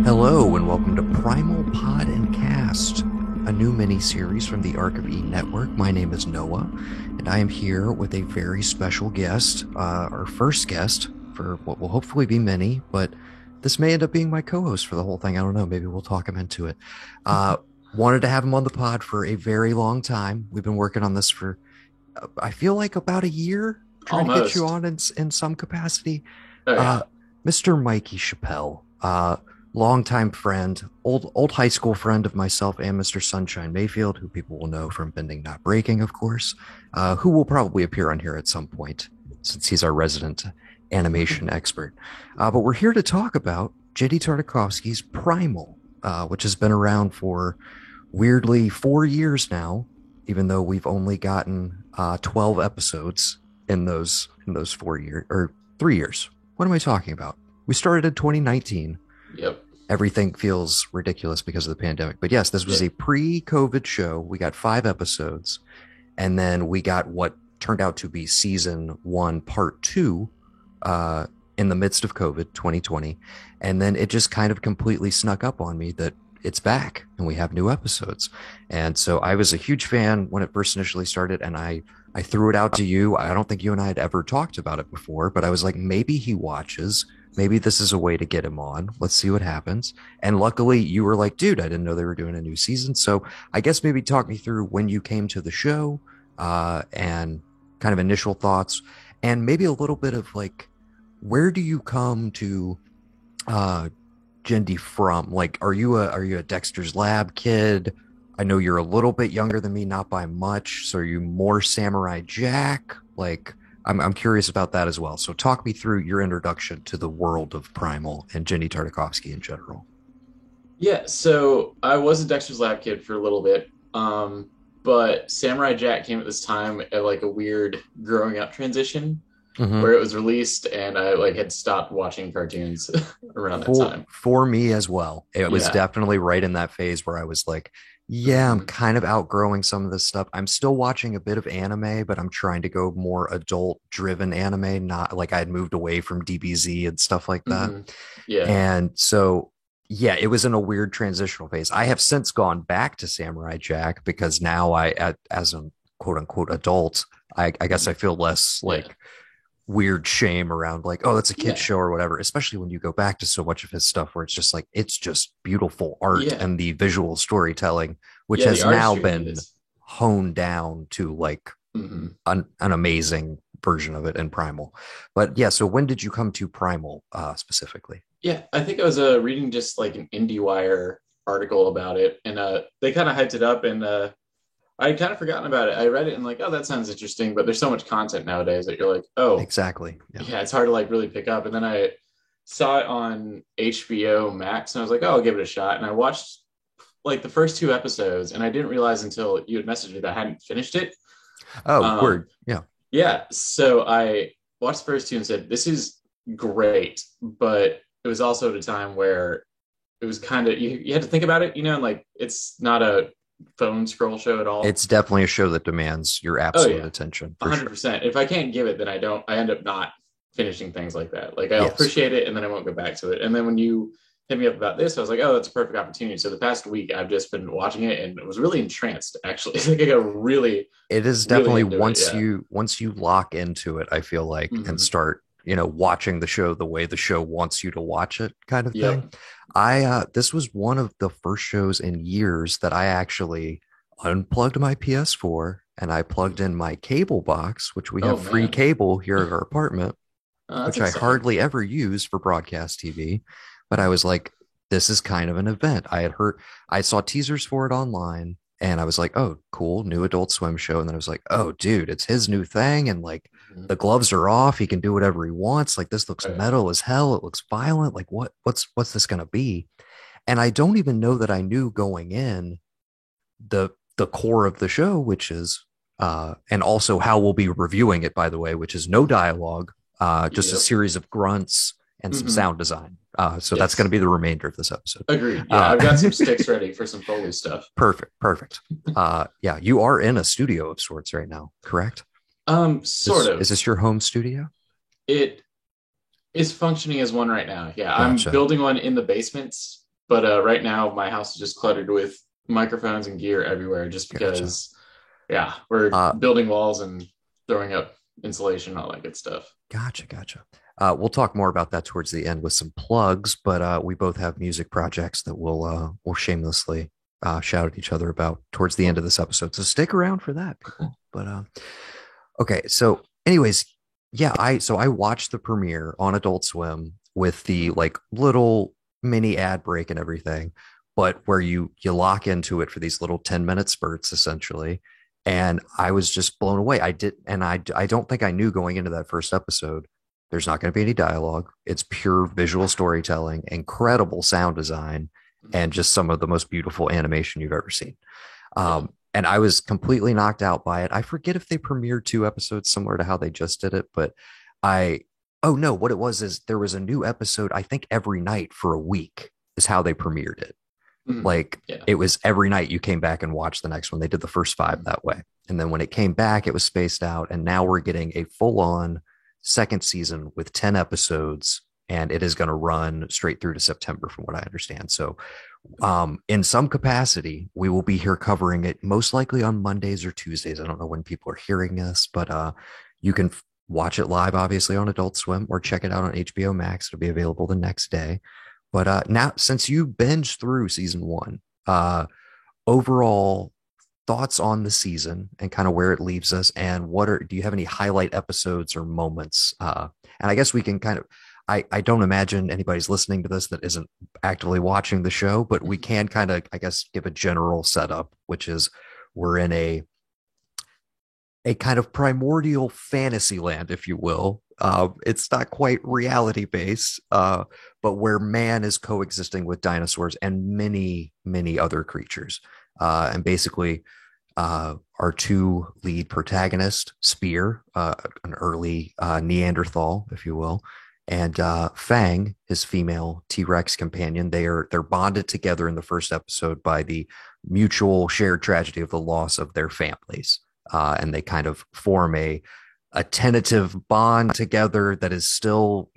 Hello and welcome to Primal Pod and Cast, a new mini-series from the Arc of E Network. My name is Noah, and I am here with a very special guest, our first guest for what will hopefully be many, but this may end up being my co-host for the whole thing. I don't know. Maybe we'll talk him into it. Wanted to have him on the pod for a very long time. We've been working on this for, I feel like about a year, trying to get you on in some capacity. Oh, yeah. Mr. Mikey Chappelle, longtime friend, old high school friend of myself and Mr. Sunshine Mayfield, who people will know from Bending Not Breaking, of course, who will probably appear on here at some point since he's our resident animation expert. But we're here to talk about Jenny Tartakovsky's Primal, which has been around for weirdly 4 years now, even though we've only gotten 12 episodes in those 4 years or 3 years. What am I talking about? We started in 2019. Yep. Everything feels ridiculous because of the pandemic. But yes, this was a pre-COVID show. We got 5 episodes, and then we got what turned out to be season 1, part 2, in the midst of COVID 2020. And then it just kind of completely snuck up on me that it's back and we have new episodes. And so I was a huge fan when it first initially started, and I threw it out to you. I don't think you and I had ever talked about it before, but I was like, maybe he watches. Maybe this is a way to get him on. Let's see what happens. And luckily you were like, dude, I didn't know they were doing a new season. So I guess maybe talk me through when you came to the show, and kind of initial thoughts, and maybe a little bit of like, where do you come to Jendi from? Like, are you a Dexter's Lab kid? I know you're a little bit younger than me, not by much. So are you more Samurai Jack? Like, I'm curious about that as well. So talk me through your introduction to the world of Primal and Jenny Tartakovsky in general. Yeah, so I was a Dexter's Lab kid for a little bit, but Samurai Jack came at this time at like a weird growing up transition where it was released, and I like had stopped watching cartoons around that time. For me as well. It was definitely right in that phase where I was like, yeah, I'm kind of outgrowing some of this stuff. I'm still watching a bit of anime, but I'm trying to go more adult driven anime, not like I had moved away from DBZ and stuff like that. Yeah. And so, yeah, it was in a weird transitional phase. I have since gone back to Samurai Jack because now as a quote unquote adult, I guess I feel less like weird shame around like, oh, that's a kid show or whatever, especially when you go back to so much of his stuff where it's just like, it's just beautiful art and the visual storytelling, which has now been honed down to like an amazing version of it in Primal. But yeah, so when did you come to Primal specifically? Yeah, I think I was reading just like an IndieWire article about it, and they kind of hyped it up, and I had kind of forgotten about it. I read it and like, oh, that sounds interesting, but there's so much content nowadays that you're like, oh, exactly. Yeah, it's hard to like really pick up. And then I saw it on HBO Max, and I was like, oh, I'll give it a shot. And I watched like the first 2 episodes, and I didn't realize until you had messaged me that I hadn't finished it. Oh, word. Yeah. Yeah. So I watched the first 2 and said, this is great. But it was also at a time where it was kind of, you had to think about it, and like, it's not a phone scroll show at all. It's definitely a show that demands your absolute attention. 100%. Sure. If I can't give it, then I end up not finishing things like that. Like I'll appreciate it, and then I won't go back to it. And then when you hit me up about this, I was like, oh, that's a perfect opportunity. So the past week I've just been watching it and was really entranced, actually. Like I got really, it is definitely really once you lock into it, I feel like, and start, watching the show the way the show wants you to watch it kind of thing. This was one of the first shows in years that I actually unplugged my PS4 and I plugged in my cable box, which we have free cable here at our apartment, which I hardly ever use for broadcast TV. But I was like, this is kind of an event. I saw teasers for it online, and I was like, oh, cool, new Adult Swim show. And then I was like, oh, dude, it's his new thing. And like, the gloves are off. He can do whatever he wants. Like, this looks metal as hell. It looks violent. Like, what's this going to be? And I don't even know that I knew going in the the core of the show, which is and also how we'll be reviewing it, by the way, which is no dialogue, just a Yep. series of grunts and some Hmm. sound design. So that's going to Yes. be the remainder of this episode. Agreed. Yeah, Uh, I've got some sticks ready for some Foley stuff. perfect, perfect. Yeah, you are in a studio of sorts right now, correct? Sort Is of. this your home studio? It is functioning as one right now. Yeah, I'm Gotcha. building one in the basements, but right now my house is just cluttered with microphones and gear everywhere just Gotcha. because, yeah, we're Uh, building walls and throwing up insulation, all that good stuff. Gotcha, gotcha. We'll talk more about that towards the end with some plugs, but we both have music projects that we'll shamelessly shout at each other about towards the end of this episode. So stick around for that, people. But okay, so anyways, yeah, I watched the premiere on Adult Swim with the like little mini ad break and everything, but where you lock into it for these little 10-minute spurts essentially. And I was just blown away. I don't think I knew going into that first episode there's not going to be any dialogue. It's pure visual storytelling, incredible sound design, and just some of the most beautiful animation you've ever seen. Yeah. And I was completely knocked out by it. I forget if they premiered 2 episodes similar to how they just did it, but I, oh no, what it was is there was a new episode, I think every night for a week is how they premiered it. Mhm. Like Yeah. it was every night you came back and watched the next one. They did the first 5 that way. And then when it came back, it was spaced out. And now we're getting a full on second season with 10 episodes. And it is going to run straight through to September, from what I understand. So, in some capacity, we will be here covering it most likely on Mondays or Tuesdays. I don't know when people are hearing this, but you can watch it live, obviously, on Adult Swim or check it out on HBO Max. It'll be available the next day. But now, since you binged through season 1, overall thoughts on the season and kind of where it leaves us, and do you have any highlight episodes or moments? And I guess we can kind of. I don't imagine anybody's listening to this that isn't actively watching the show, but we can kind of, I guess, give a general setup, which is we're in a kind of primordial fantasy land, if you will. It's not quite reality based, but where man is coexisting with dinosaurs and many, many other creatures. And basically, our 2 lead protagonists, Spear, an early Neanderthal, if you will, and Fang, his female T-Rex companion. They're bonded together in the first episode by the mutual shared tragedy of the loss of their families, and they kind of form a tentative bond together that is still,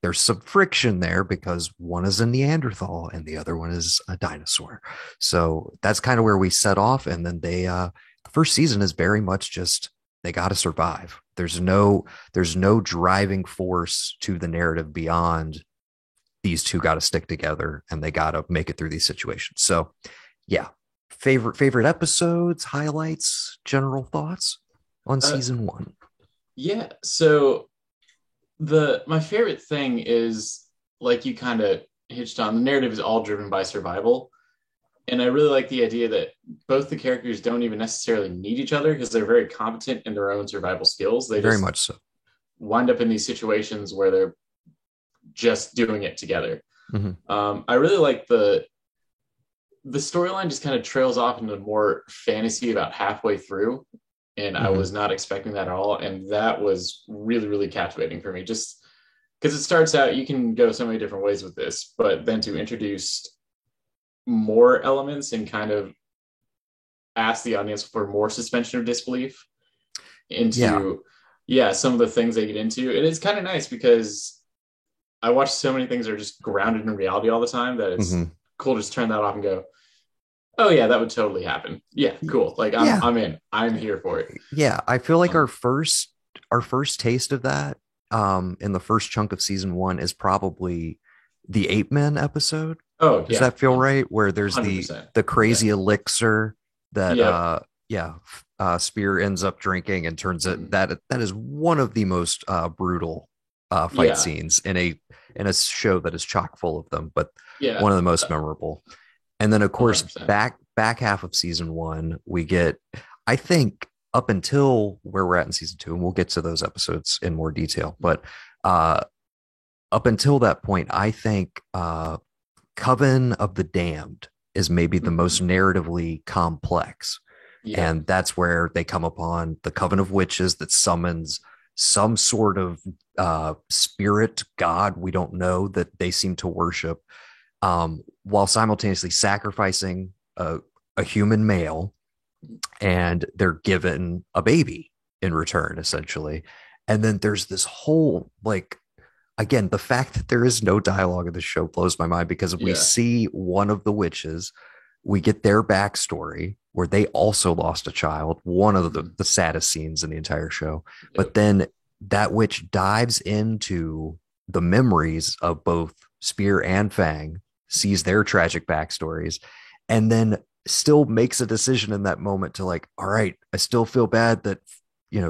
there's some friction there because one is a Neanderthal and the other one is a dinosaur. So that's kind of where we set off. And then the first season is very much just they got to survive. There's no driving force to the narrative beyond these two got to stick together and they got to make it through these situations. So yeah, favorite episodes, highlights, general thoughts on Uh, season 1. yeah. So the my favorite thing is like you kind of hitched on. The narrative is all driven by survival, and I really like the idea that both the characters don't even necessarily need each other because they're very competent in their own survival skills. They Very just much so. wind up in these situations where they're just doing it together. Mm-hmm. I really like the storyline just kind of trails off into more fantasy about halfway through, and I Mm-hmm. was not expecting that at all, and that was really really captivating for me. Just because it starts out, you can go so many different ways with this, but then to introduce more elements and kind of ask the audience for more suspension of disbelief Yeah. into yeah some of the things they get into, it is kind of nice because I watch so many things that are just grounded in reality all the time that it's Mm-hmm. cool to just turn that off and go, oh yeah, that would totally happen. Yeah, cool. Like I'm Yeah. I'm in. I'm here for it. Yeah. I feel like Um, our first taste of that in the first chunk of season 1 is probably the Ape Men episode. oh Does yeah, that feel right? Where there's the 100%. the Yeah. crazy elixir that Yep. yeah, Spear ends up drinking and turns it Mhm. that is one of the most brutal fight Yeah. scenes in a show that is chock full of them, but Yeah. one of the most memorable. And then of course 100%. back half of season 1, we get, I think, up until where we're at in season 2, and we'll get to those episodes in more detail, but uh up until that point, I think Coven of the Damned is maybe the most narratively complex. Yeah. And that's where they come upon the Coven of Witches that summons some sort of spirit god, we don't know, that they seem to worship, while simultaneously sacrificing a human male, and they're given a baby in return, essentially. And then there's this whole, like, again, the fact that there is no dialogue in the show blows my mind, because we Yeah. see one of the witches, we get their backstory where they also lost a child, one of the saddest scenes in the entire show. But Yep. then that witch dives into the memories of both Spear and Fang, sees their tragic backstories, and then still makes a decision in that moment to, like, all right, I still feel bad that,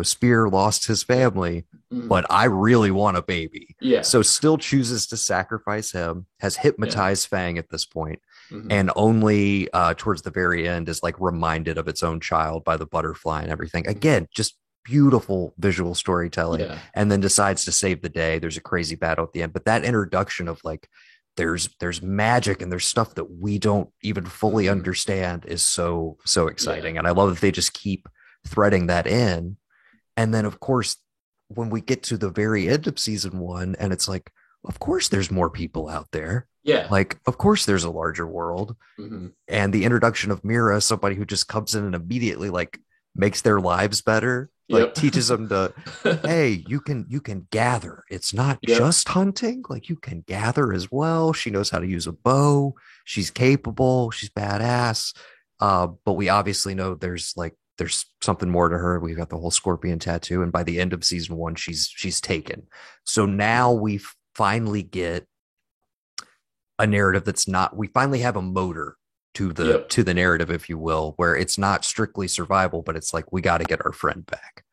Spear lost his family, Mhm. but I really want a baby. Yeah. So still chooses to sacrifice him, has hypnotized Fang at this point, Mhm. and only towards the very end is like reminded of its own child by the butterfly and everything. Again, just beautiful visual storytelling, Yeah. and then decides to save the day. There's a crazy battle at the end, but that introduction of, like, there's magic and there's stuff that we don't even fully Mhm. understand is so exciting. Yeah. And I love that they just keep threading that in. And then, of course, when we get to the very end of season one, and it's like, of course, there's more people out there. Yeah. Like, of course, there's a larger world. Mhm. And the introduction of Mira, somebody who just comes in and immediately, like, makes their lives better, like Yep. teaches them to, hey, you can gather. It's not Yep. just hunting. Like, you can gather as well. She knows how to use a bow. She's capable. She's badass. But we obviously know there's something more to her. We've got the whole scorpion tattoo, and by the end of season one, she's taken. So now we finally get a narrative that's not. We finally have a motor to the Yep. to the narrative, if you will, where it's not strictly survival, but it's like, we got to get our friend back.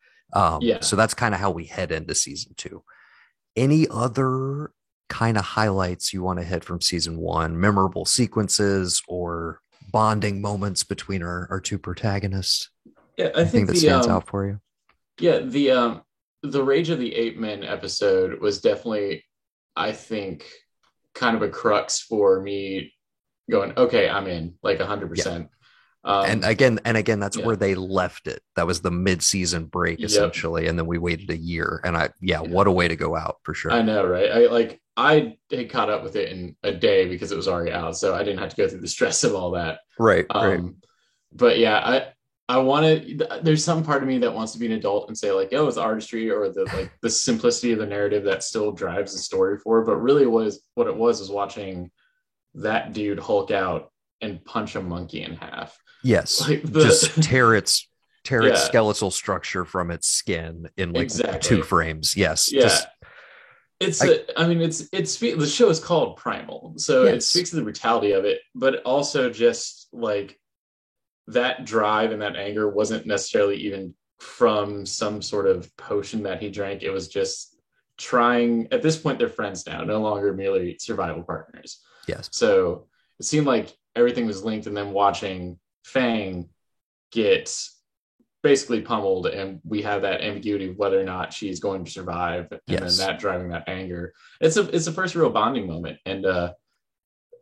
Yeah. So that's kind of how we head into season two. Any other kind of highlights you want to hit from season one? Memorable sequences or bonding moments between our two protagonists? Yeah. I Anything think that stands out for you? yeah, the Rage of the Ape Men episode was definitely, I think, kind of a crux for me going, okay, I'm in, like, Yeah. 100%. And again, that's Yeah. where they left it. That was the mid-season break, Yep. essentially, and then we waited a year. And yeah, Yeah. what a way to go out, for I sure. know, right? I had caught up with it in a day because it was already out, so I didn't have to go through the stress of all that. Right, right. But yeah, I want to. There's some part of me that wants to be an adult and say, like, oh, it's artistry or the simplicity of the narrative that still drives the story forward. But really, what it was watching that dude Hulk out and punch a monkey in half. Yes, Like just the tear its yeah, skeletal structure from its skin in like two exactly. frames. Yes, Yeah, just I I mean, the show is called Primal, so it yes, speaks to the brutality of it, but also just like that drive and that anger wasn't necessarily even from some sort of potion that he drank. It was just trying. At this point, they're friends now, no longer merely survival partners. yes, So it seemed like everything was linked, and then watching Fang get basically pummeled, and we have that ambiguity of whether or not she's going to survive, and then yes, that driving that anger. It's a first real bonding moment, and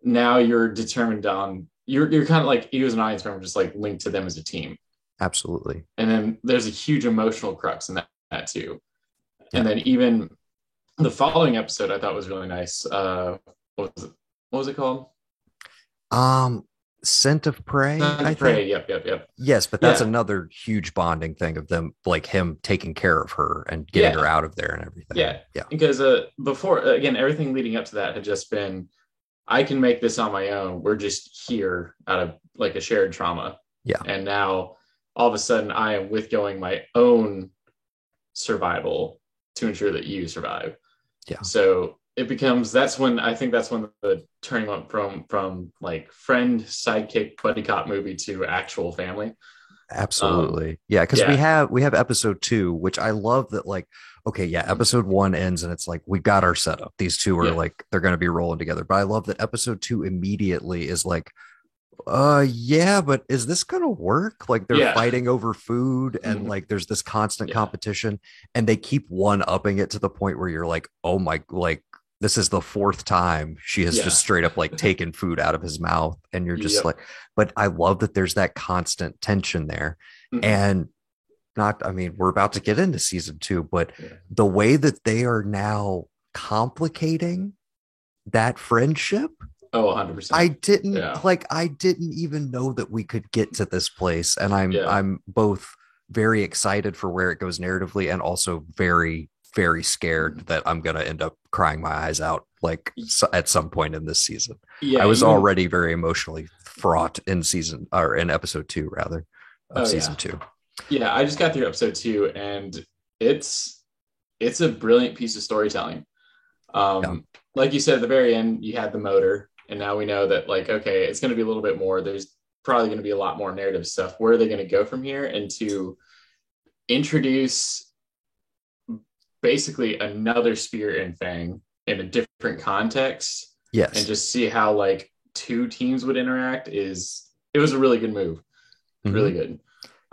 now you're determined on you're kind of like you as an audience member, just like linked to them as a team, absolutely. and then there's a huge emotional crux in that too, and Yeah. then even the following episode I thought was really nice. What was it called? Um, Scent of Prey, Time I to think. Pray. Yep. Yes, but that's Yeah, another huge bonding thing of them, like him taking care of her and getting her yeah, out of there and everything. yeah. Yeah. Because before again, everything leading up to that had just been I can make this on my own. We're just here out of like a shared trauma. Yeah. And now all of a sudden I am withgoing my own survival to ensure that you survive. Yeah. So it becomes that's when the turning up from like friend, sidekick, buddy cop movie to actual family. Um Absolutely. Yeah, because we yeah, have episode two, which I love that, like, okay, yeah, episode one ends and it's like we got our setup. These two are yeah, like they're gonna be rolling together. But I love that episode two immediately is like, yeah, but is this gonna work? Like, they're yeah, fighting over food and mhm, like there's this constant yeah, competition, and they keep one upping it to the point where you're like, oh my, like, this is the fourth time she has Yeah. just straight up like taken food out of his mouth. And you're just Yep. like, but I love that there's that constant tension there. Hmm. And not, I mean, we're about to get into season two, but Yeah. the way that they are now complicating that friendship, Oh, I 100%. didn't Yeah. like, I didn't even know that we could get to this place. And Yeah. I'm both very excited for where it goes narratively and also very, very scared Mhm. that I'm going to end up crying my eyes out like at some point in this season. I Yeah. was Even. already very emotionally fraught in season or in episode two, rather, of Oh season yeah. two. Yeah. I just got through episode 2, and it's it's a brilliant piece of storytelling. Yeah. Like you said at the very end, you had the motor, and now we know that, like, okay, it's going to be a little bit more. There's probably going to be a lot more narrative stuff. Where are they going to go from here? And to introduce basically another Spear and Fang in a different context, and Yes. just see how like two teams would interact is it was a really good move. Really Hmm. good.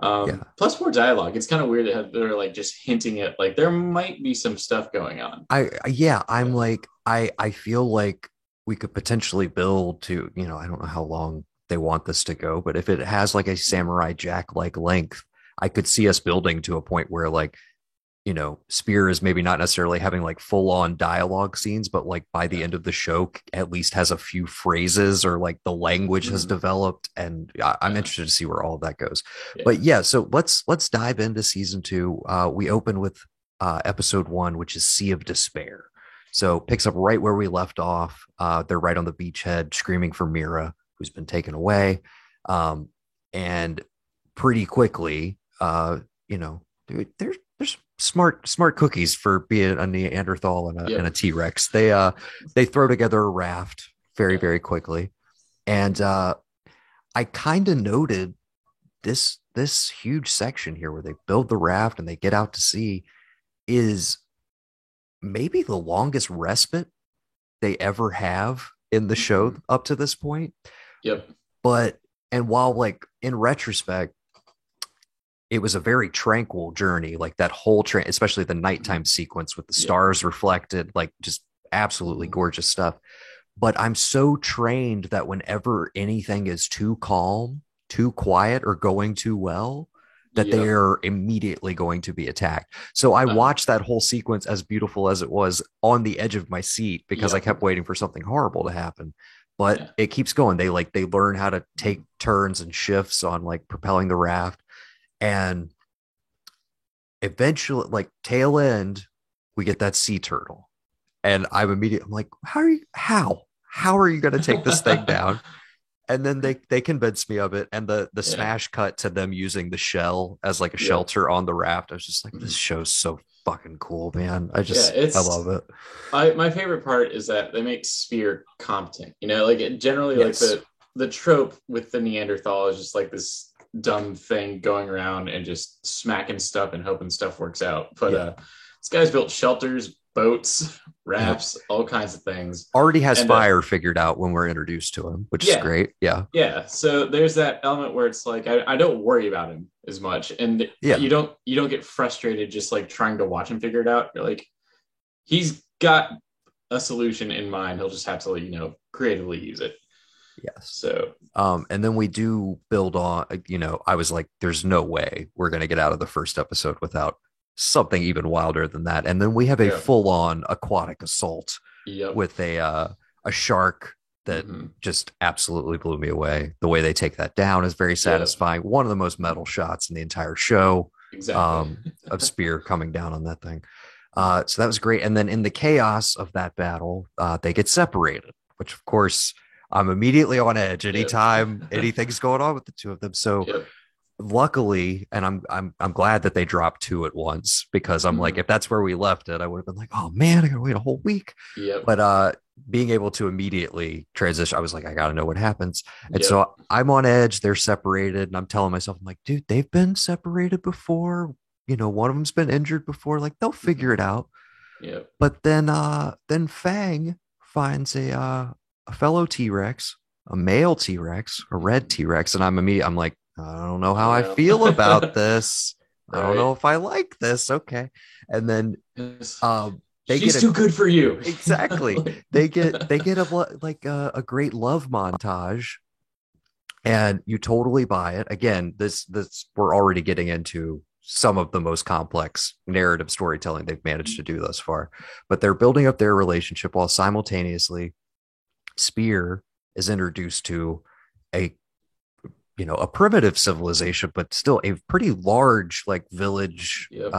Yeah. Plus more dialogue. It's kind of weird that they're like just hinting at like there might be some stuff going on. Yeah, I'm Yeah. like, I feel like we could potentially build to, I don't know how long they want this to go, but if it has like a Samurai Jack like length, I could see us building to a point where like, Spear is maybe not necessarily having like full on dialogue scenes, but like by the Yeah. end of the show, at least has a few phrases or like the language has Mm-hmm. developed. And I'm Yeah. interested to see where all of that goes. Yeah. But yeah, so let's dive into season two. We open with episode one, which is Sea of Despair. So picks up right where we left off. They're right on the beachhead, screaming for Mira, who's been taken away. Um, and pretty quickly, there's smart cookies for being a Neanderthal and a Yep. T-Rex. They throw together a raft very, Yeah. very quickly. And I kind of noted this huge section here where they build the raft and they get out to sea is maybe the longest respite they ever have in the show Mm-hmm. up to this point. Yep. But and while like in retrospect, it was a very tranquil journey, like that whole train, especially the Mm-hmm. nighttime sequence with the Yep. stars reflected, like just absolutely Mm-hmm. gorgeous stuff. But I'm so trained that whenever anything is too calm, too quiet, or going too well, that they Yep. are immediately going to be attacked. So I Uh-huh. watched that whole sequence, as beautiful as it was, on the edge of my seat because I Yep. kept waiting for something horrible to happen. But Yeah. it keeps going. They learn how to take turns and shifts on like propelling the raft. And eventually, like tail end, we get that sea turtle. And I'm like, how are you going to take this thing down? And then they convinced me of it, and the Yeah. smash cut to them using the shell as like a Yep. shelter on the raft. I was just like, this Mhm. show's so fucking cool, man. Yeah. I love it. My favorite part is that they make Spear competent. Like generally like Yes. the trope with the Neanderthal is just like this dumb thing going around and just smacking stuff and hoping stuff works out. But Yeah. this guy's built shelters, boats, Yep. rafts, all kinds of things. Already has And fire figured out when we're introduced to him, which is yeah, great. Yeah. yeah. So there's that element where it's like I don't worry about him as much, and Yeah. you don't get frustrated just like trying to watch him figure it out. You're like, he's got a solution in mind. He'll just have to creatively use it. Yes. So And then we do build on, I was like, there's no way we're going to get out of the first episode without something even wilder than that. And then we have a yeah, full on aquatic assault yep. with a shark that Mm-hmm. just absolutely blew me away. The way they take that down is very Yeah, satisfying. One of the most metal shots in the entire show, exactly. of Spear coming down on that thing. So that was great. And then in the chaos of that battle, they get separated, which of course I'm immediately on edge Yep. anytime anything's going on with the two of them. So Yep. luckily, and I'm glad that they dropped two at once because I'm like, Mm-hmm. if that's where we left it, I would have been like, oh man, I gotta wait a whole week. Yep. But being able to immediately transition, I was like, I gotta know what happens. And Yep. so I'm on edge, they're separated, and I'm telling myself, I'm like, dude, they've been separated before. One of them's been injured before, like they'll Mm-hmm. figure it out. Yep. But then Fang finds a fellow T-Rex, a male T-Rex, a red Mm-hmm. T-Rex, and I'm like, I don't know how I Yeah. feel about this. I don't Right. know if I like this. Okay. And then Yes. she's too good for you. Exactly. They get a great love montage, and you totally buy it. Again, this we're already getting into some of the most complex narrative storytelling they've managed to do thus far. But they're building up their relationship while simultaneously Spear is introduced to a a primitive civilization, but still a pretty large like village. Yep.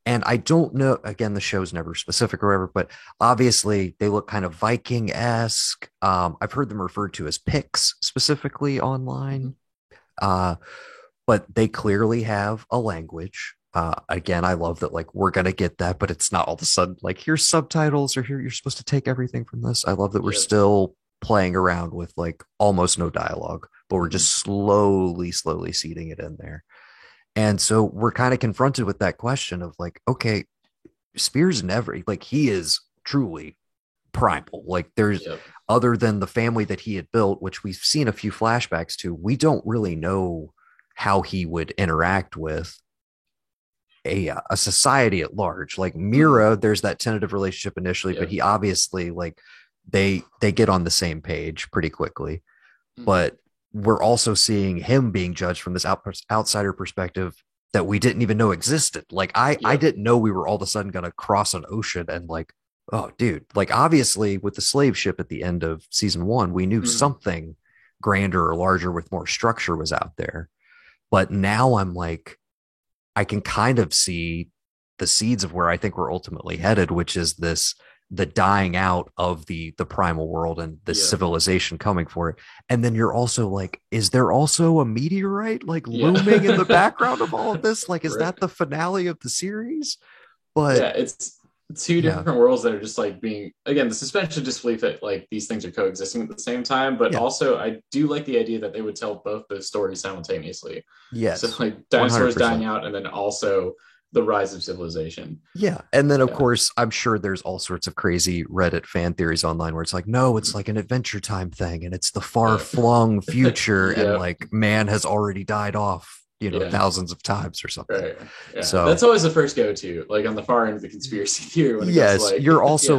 And I don't know, again, the show's never specific or whatever, but obviously they look kind of Viking-esque. I've heard them referred to as Picts specifically online. Uh, but they clearly have a language. Again, I love that, like, we're going to get that, but it's not all of a sudden like, here's subtitles or here you're supposed to take everything from this. I love that we're still playing around with like almost no dialogue, but we're just slowly seeding it in there. And so we're kind of confronted with that question of like, okay, Spears never, like, he is truly primal. Like, there's other than the family that he had built, which we've seen a few flashbacks to, we don't really know how he would interact with a society at large. Like Mira, there's that tentative relationship initially, but he obviously, like, they get on the same page pretty quickly. But we're also seeing him being judged from this outsider perspective that we didn't even know existed. Like I didn't know we were all of a sudden going to cross an ocean and like, oh dude, like obviously with the slave ship at the end of season 1, we knew something grander or larger with more structure was out there. But now I'm like, I can kind of see the seeds of where I think we're ultimately headed, which is the dying out of the primal world and the civilization coming for it. And then you're also like, is there also a meteorite like looming in the background of all of this? Like, is that the finale of the series? But it's two different worlds that are just like being, again, the suspension of disbelief that like these things are coexisting at the same time. But also I do like the idea that they would tell both those stories simultaneously. Yes. So like dinosaurs 100%. Dying out, and then also the rise of civilization. Yeah. And then of course, I'm sure there's all sorts of crazy Reddit fan theories online where it's like, no, it's like an Adventure Time thing and it's the far flung future and like man has already died off, thousands of times or something. Right. Yeah. So that's always the first go-to, like on the far end of the conspiracy theory. When it goes like, you're also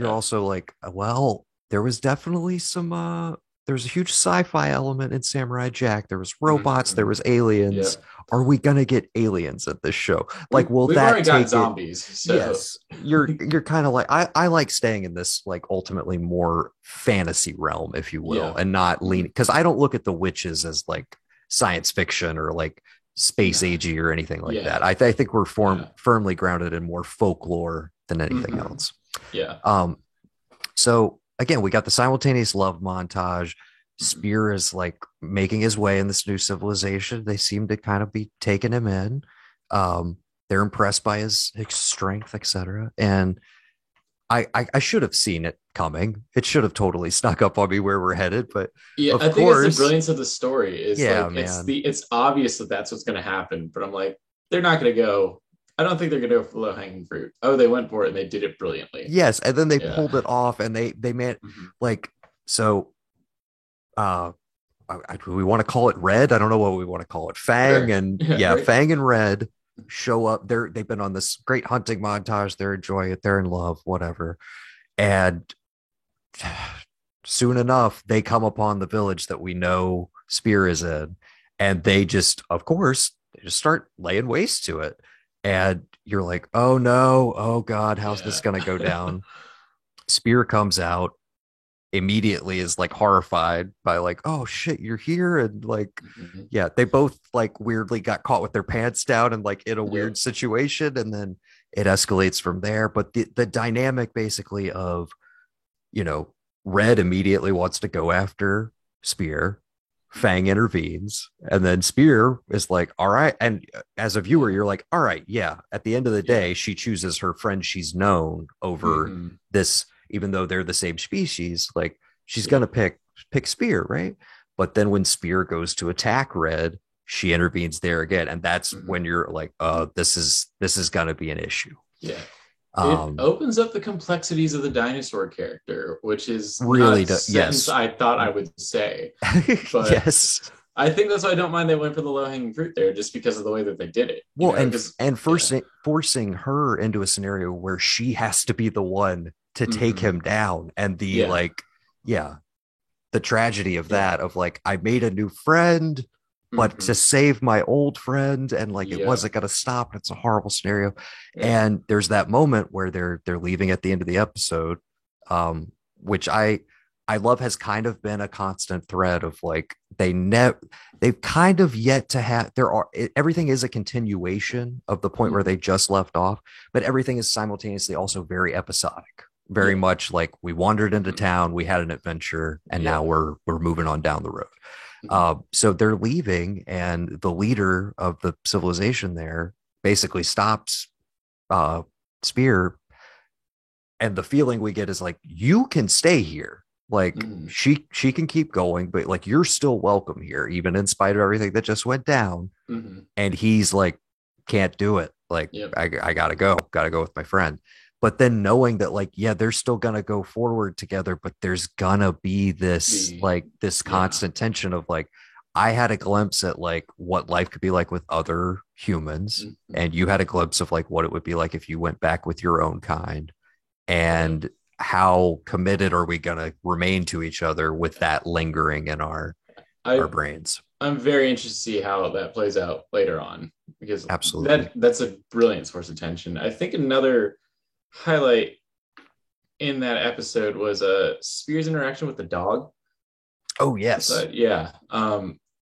also like, well, there was definitely some there's a huge sci-fi element in Samurai Jack. There was robots, there was aliens. Are we gonna get aliens at this show? Like, will that already got zombies? So. Yes, you're kind of like, I like staying in this like ultimately more fantasy realm, if you will, and not leaning, because I don't look at the witches as like science fiction or like space agey or anything like that. I think we're firmly grounded in more folklore than anything else. So again, we got the simultaneous love montage. Spear is like making his way in this new civilization. They seem to kind of be taking him in. They're impressed by his strength, etc. And I should have seen it coming. It should have totally snuck up on me where we're headed. But I think it's the brilliance of the story. Is it's obvious that that's what's going to happen. But I'm like, they're not going to go. I don't think they're going to go for low-hanging fruit. Oh, they went for it and they did it brilliantly. Yes, and then they pulled it off, and they made like so. We want to call it Red. I don't know what we want to call it. Fang and Fang and Red show up. They've been on this great hunting montage. They're enjoying it. They're in love, whatever. And soon enough, they come upon the village that we know Spear is in, and they just, of course, they just start laying waste to it. And you're like, oh no, oh God, how's this going to go down? Spear comes out, immediately is like horrified by like, oh shit, you're here. And like, they both like weirdly got caught with their pants down and like in a weird situation. And then it escalates from there. But the dynamic basically of, Red immediately wants to go after Spear. Fang intervenes, and then Spear is like, all right. And as a viewer, you're like, all right, at the end of the day, she chooses her friend she's known over this, even though they're the same species. Like, she's gonna pick Spear, right? But then when Spear goes to attack Red, she intervenes there again, and that's when you're like, this is gonna be an issue. It opens up the complexities of the dinosaur character, which is really not a sentence I thought I would say. But, I think that's why I don't mind they went for the low hanging fruit there, just because of the way that they did it. Well, and Yeah. forcing her into a scenario where she has to be the one to take Mm-hmm. him down, and the Yeah. like, yeah, the tragedy of Yeah. that, of like, I made a new friend, but Mm-hmm. to save my old friend, and like it Yeah. wasn't going to stop. It's a horrible scenario. Yeah. And there's that moment where they're leaving at the end of the episode, which I love, has kind of been a constant thread of like, they've kind of yet to have, everything is a continuation of the point where Mm-hmm. they just left off, but everything is simultaneously also very episodic, very Yeah. much like, we wandered into Mm-hmm. town, we had an adventure, and now Yeah. we're moving on down the road. Mm-hmm. So they're leaving, and the leader of the civilization there basically stops uh, Spear, and the feeling we get is like, you can stay here. Like, Mm-hmm. she can keep going, but like, you're still welcome here, even in spite of everything that just went down. Mm-hmm. And he's like, can't do it. Like, Yep. I gotta go with my friend. But then knowing that, like, yeah, they're still gonna go forward together, but there's gonna be this, The like, this Yeah. constant tension of like, I had a glimpse at like what life could be like with other humans, Mm-hmm. and you had a glimpse of like what it would be like if you went back with your own kind. Yep. And how committed are we gonna remain to each other with that lingering in our I brains? I'm very interested to see how that plays out later on because Absolutely. that's a brilliant source of tension. I think another highlight in that episode was Spears' interaction with the dog. Oh yes. So yeah,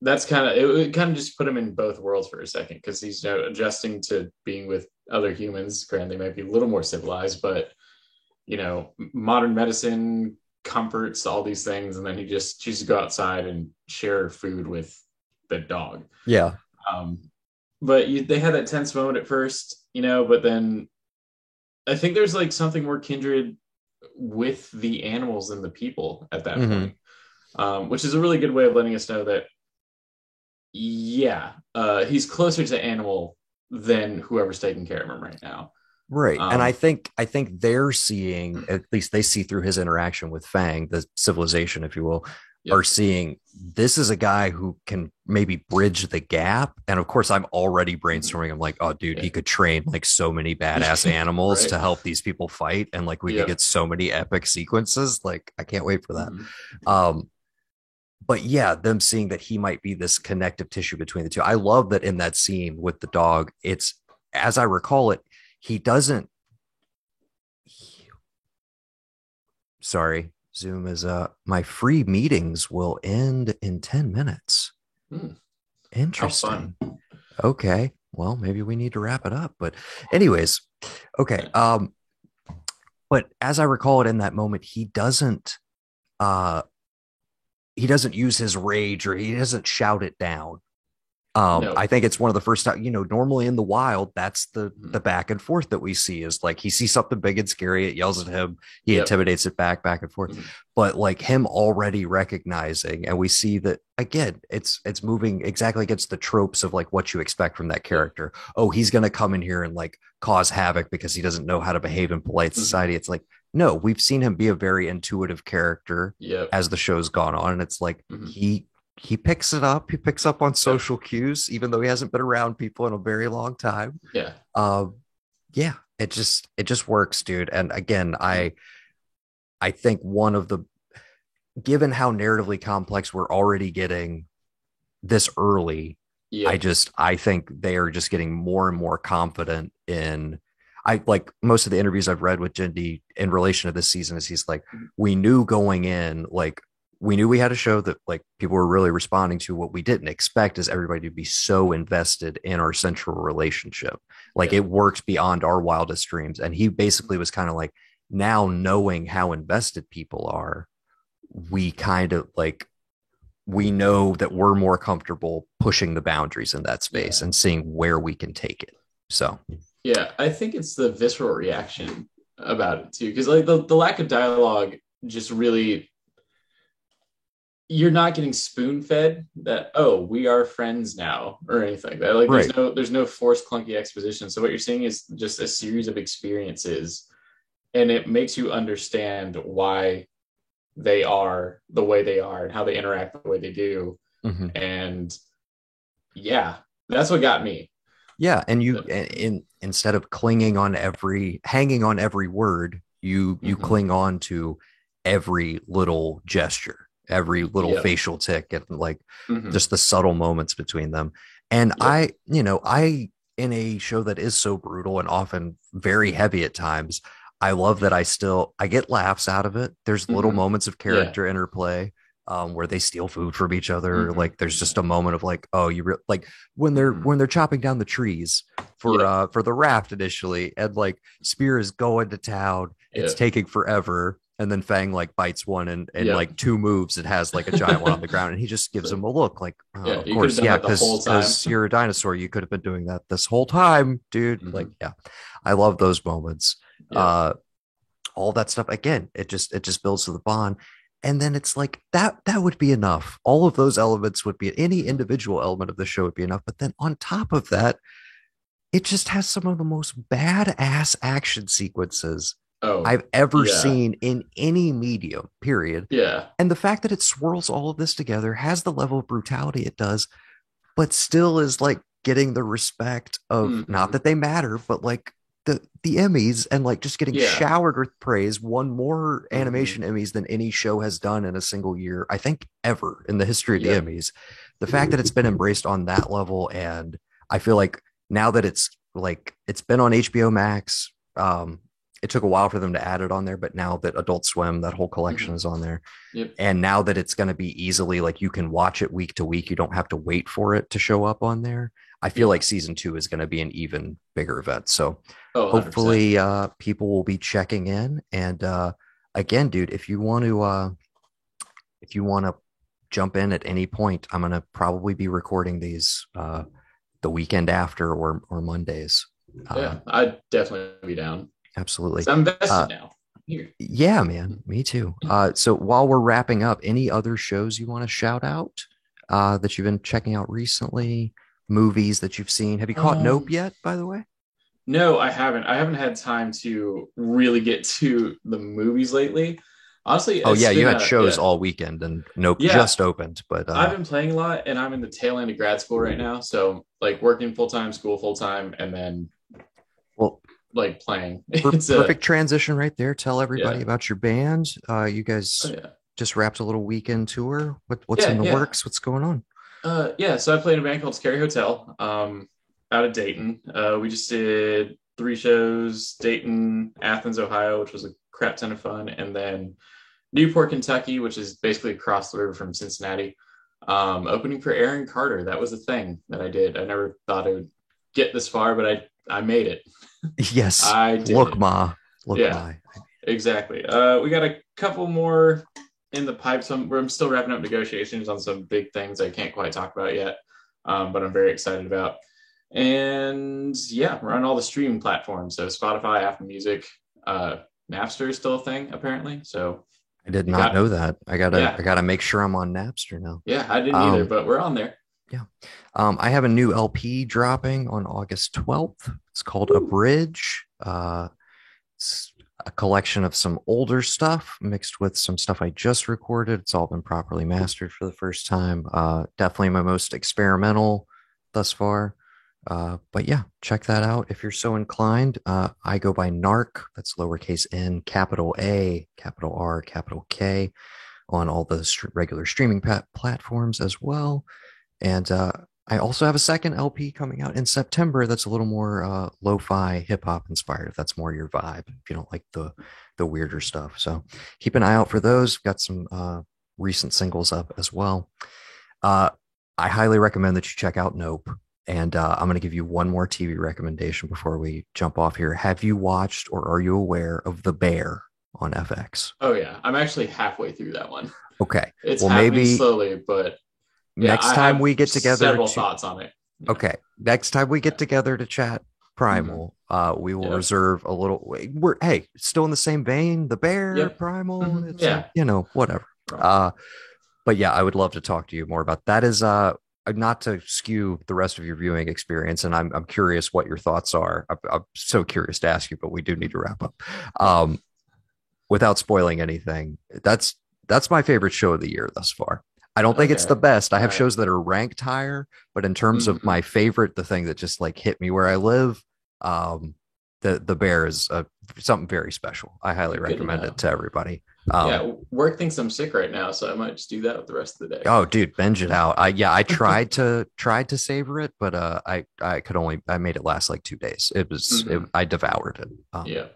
that's kind of it. Kind of just put him in both worlds for a second because he's, adjusting to being with other humans. Granted, they might be a little more civilized, but modern medicine, comforts, all these things, and then he just chooses to go outside and share food with the dog. Yeah. Um, but they had that tense moment at first, but then I think there's like something more kindred with the animals than the people at that Mm-hmm. point, which is a really good way of letting us know that, yeah, he's closer to animal than whoever's taking care of him right now. Right. And Um, I think they're seeing, at least they see through his interaction with Fang, the civilization, if you will, are yep, seeing this is a guy who can maybe bridge the gap. And of course, I'm already mm-hmm. brainstorming. I'm like, oh, dude, Yeah, he could train like so many badass animals right, to help these people fight. And like, we could yep, get so many epic sequences. Like, I can't wait for that. mm-hmm. Um, but yeah, them seeing that he might be this connective tissue between the two. I love that in that scene with the dog, it's, as I recall it, he doesn't, sorry, Zoom is my free meetings will end in 10 minutes. How fun. Interesting. Okay. Well, maybe we need to wrap it up. But anyways, okay. But as I recall it in that moment, uh he doesn't use his rage, or he doesn't shout it down. No. I think it's one of the first time, normally in the wild, that's the Mhm. back and forth that we see, is like, he sees something big and scary, it yells at him, he Yep. intimidates it back and forth. Mhm. But like, him already recognizing, and we see that again, it's moving exactly against the tropes of like what you expect from that Yeah. character. Oh, he's gonna come in here and like cause havoc because he doesn't know how to behave in polite Mhm. society. It's like, no, we've seen him be a very intuitive character Yep. as the show's gone on, and it's like, Mhm. he picks it up. He picks up on Yep. social cues, even though he hasn't been around people in a very long time. Yeah. Uh, yeah, it just works, dude. And again, Mhm. I think one of the, given how narratively complex we're already getting this early, Yep. I think they are just getting more and more confident in. I like most of the interviews I've read with Jindy in relation to this season, is he's like, Mhm. we knew going in, like, we knew we had a show that like people were really responding to. What we didn't expect is everybody to be so invested in our central relationship. Like, Yeah. it works beyond our wildest dreams. And he basically was kind of like, now knowing how invested people are, we kind of like, we know that we're more comfortable pushing the boundaries in that space Yeah. and seeing where we can take it. So, Yeah. I think it's the visceral reaction about it too, because like the lack of dialogue just really, you're not getting spoon fed that, oh, we are friends now or anything like that. Like right. there's no forced clunky exposition. So what you're seeing is just a series of experiences, and it makes you understand why they are the way they are and how they interact the way they do. Mm-hmm. And yeah, that's what got me. Yeah, and instead of hanging on every word, you Mm-hmm. cling on to every little gesture, every little Yep. facial tick, and like Mm-hmm. just the subtle moments between them. And Yep. I in a show that is so brutal and often very heavy at times, I love that I get laughs out of it. There's little Mm-hmm. moments of Yeah. character interplay. Where they steal food from each other, Mm-hmm. like there's just a moment of like, oh, like Mm-hmm. when they're chopping down the trees Yep. for the raft initially, and like Spear is going to town, it's Yep. taking forever, and then Fang like bites one, and in Yep. like two moves it has like a giant one on the ground, and he just gives So, him a look like, oh, yeah, of you could have course, done yeah, that the whole time. because you're a dinosaur, you could have been doing that this whole time, dude. Like, Mm-hmm. yeah, I love those moments. Yep. uh all that stuff again, it just builds to the bond. And then it's like that would be enough. All of those elements would be, any individual element of the show would be enough, but then on top of that, it just has some of the most badass action sequences Oh, I've ever yeah. seen in any medium, period. Yeah. And the fact that it swirls all of this together, has the level of brutality it does, but still is like getting the respect of, not Mm-hmm. that they matter, but like the Emmys, and like just getting Yeah. showered with praise, won more Mm-hmm. animation Emmys than any show has done in a single year, I think, ever in the history of the Yep. Emmys. The fact that it's been embraced on that level, and I feel like now that it's been on HBO Max, it took a while for them to add it on there, but now that Adult Swim, that whole collection Mm-hmm. is on there, Yep. and now that it's going to be easily like you can watch it week to week, you don't have to wait for it to show up on there. I feel Yeah. like season 2 is going to be an even bigger event. So Oh, 100%. hopefully people will be checking in. And again, dude, if you want to jump in at any point, I'm going to probably be recording these the weekend after, or Mondays. Yeah, I'd definitely be down. Absolutely. So I'm invested Uh, now. Here. yeah, man, me too. So while we're wrapping up, any other shows you want to shout out that you've been checking out recently? Movies that you've seen? Have you caught Nope Um, yet, by the way? no, I haven't. I haven't had time to really get to the movies lately. Honestly, Oh it's yeah, you been had a shows yeah, all weekend, and Nope yeah. just opened, but I've been playing a lot, and I'm in the tail end of grad school right now. So like working full time, school full time, and then well, like playing. It's a perfect transition right there. Tell everybody yeah. about your band. You Oh guys yeah. just wrapped a little weekend tour. What's in Yeah, the yeah. works? What's going on? Yeah, so I played in a band called Scary Hotel, out of Dayton. We just did 3 shows: Dayton, Athens, Ohio, which was a crap ton of fun, and then Newport, Kentucky, which is basically across the river from Cincinnati. Opening for Aaron Carter. That was a thing that I did. I never thought I would get this far, but I made it. Yes, I did look, it. ma, look, Yeah, my. exactly. We got a couple more in the pipe. I'm still wrapping up negotiations on some big things I can't quite talk about yet, but I'm very excited about. And yeah, we're on all the streaming platforms. So Spotify, Apple Music, Napster is still a thing apparently. So I did you not got know that. yeah, I gotta make sure I'm on Napster now. yeah. I didn't either, Um, but we're on there. yeah. I have a new LP dropping on August 12th. It's called A Ooh. Bridge. It's a collection of some older stuff mixed with some stuff I just recorded. It's all been properly mastered for the first time. Definitely my most experimental thus far. But yeah, check that out if you're so inclined. I go by Narc. That's lowercase n, capital A, capital R, capital K, on all the regular streaming platforms as well. And I also have a second LP coming out in September that's a little more lo-fi hip hop inspired, if that's more your vibe, if you don't like the weirder stuff. So keep an eye out for those. Got some recent singles up as well. Uh, I highly recommend that you check out Nope. And I'm going to give you one more TV recommendation before we jump off here. Have you watched, or are you aware of The Bear on FX? Oh yeah, I'm actually halfway through that one. Okay. It's Well, happening maybe slowly, but yeah, next I time have we get together several to thoughts on it. Yeah, Okay. Next time we get yeah. together to chat Mm-hmm. Primal, we will Yep, reserve a little. We're hey, still in the same vein. The Bear, yep. Primal. Mm-hmm. It's like, Yeah. whatever. Wrong. Uh, but yeah, I would love to talk to you more about that. Is not to skew the rest of your viewing experience, and I'm curious what your thoughts are. I'm so curious to ask you, but we do need to wrap up. Yeah. Without spoiling anything, that's my favorite show of the year thus far. I don't think it's the best. I have All shows that are ranked higher, but in terms of Mm-hmm. my favorite, the thing that just like hit me where I live, the Bear is something very special. I highly recommend it to everybody. Yeah, work thinks I'm sick right now, so I might just do that with the rest of the day. Oh, dude, binge it out. I tried to savor it, but I made it last like 2 days. I devoured it. Yeah,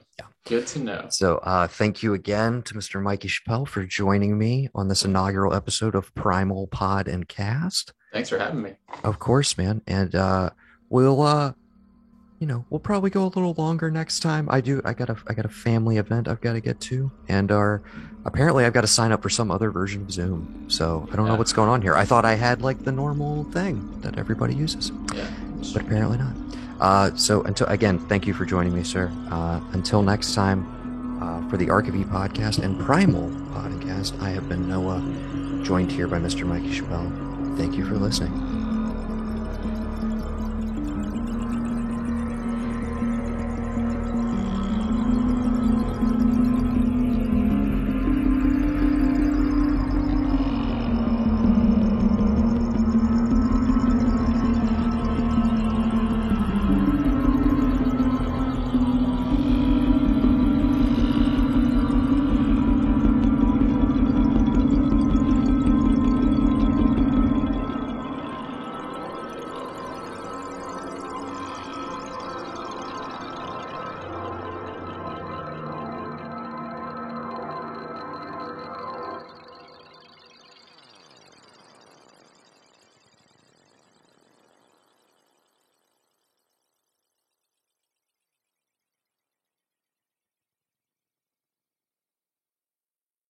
good to know. So thank you again to Mr. Mikey Chappelle for joining me on this inaugural episode of Primal Pod and Cast. Thanks for having me. Of course, man. And we'll probably go a little longer next time. I got a family event I've got to get to, and apparently I've got to sign up for some other version of Zoom. So I don't know what's going on here. I thought I had like the normal thing that everybody uses, but apparently not. So again, thank you for joining me, sir. Until next time, for the Archivy podcast and Primal Podcast, I have been Noah, joined here by Mr. Mikey Chappelle. Thank you for listening.